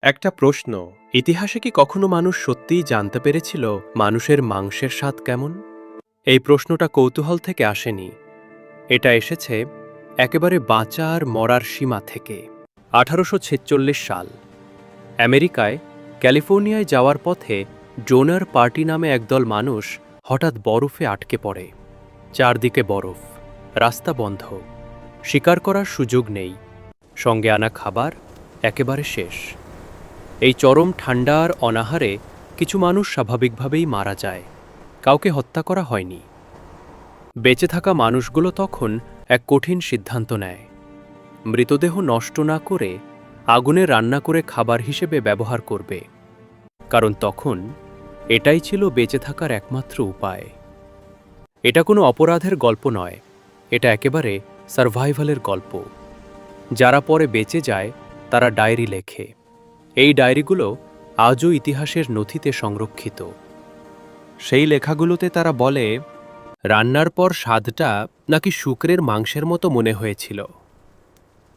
একটা প্রশ্ন, ইতিহাসে কি কখনো মানুষ সত্যিই জানতে পেরেছিল মানুষের মাংসের স্বাদ কেমন? এই প্রশ্নটা কৌতূহল থেকে আসেনি। এটা এসেছে একেবারে বাঁচা আর মরার সীমা থেকে। 1846 সাল আমেরিকায় ক্যালিফোর্নিয়ায় যাওয়ার পথে ডোনার পার্টি নামে একদল মানুষ হঠাৎ বরফে আটকে পড়ে। চারদিকে বরফ, রাস্তা বন্ধ, শিকার করার সুযোগ নেই, সঙ্গে আনা খাবার একেবারে শেষ। এই চরম ঠান্ডা আর অনাহারে কিছু মানুষ স্বাভাবিকভাবেই মারা যায়, কাউকে হত্যা করা হয়নি। বেঁচে থাকা মানুষগুলো তখন এক কঠিন সিদ্ধান্ত নেয়, মৃতদেহ নষ্ট না করে আগুনে রান্না করে খাবার হিসেবে ব্যবহার করবে, কারণ তখন এটাই ছিল বেঁচে থাকার একমাত্র উপায়। এটা কোনো অপরাধের গল্প নয়, এটা একেবারে সারভাইভালের গল্প। যারা পরে বেঁচে যায় তারা ডায়েরি লেখে। এই ডায়েরিগুলো আজও ইতিহাসের নথিতে সংরক্ষিত। সেই লেখাগুলোতে তারা বলে, রান্নার পর স্বাদটা নাকি শুকরের মাংসের মতো মনে হয়েছিল।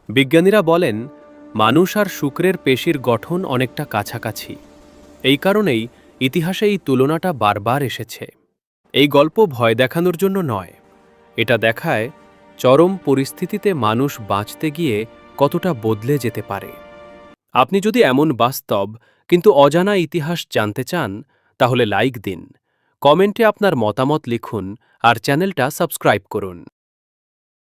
বিজ্ঞানীরা বলেন, মানুষ আর শুকরের পেশির গঠন অনেকটা কাছাকাছি। এই কারণেই ইতিহাসে এই তুলনাটা বারবার এসেছে। এই গল্প ভয় দেখানোর জন্য নয়, এটা দেখায় চরম পরিস্থিতিতে মানুষ বাঁচতে গিয়ে কতটা বদলে যেতে পারে। আপনি যদি এমন বাস্তব কিন্তু অজানা ইতিহাস জানতে চান, তাহলে লাইক দিন, কমেন্টে আপনার মতামত লিখুন আর চ্যানেলটা সাবস্ক্রাইব করুন।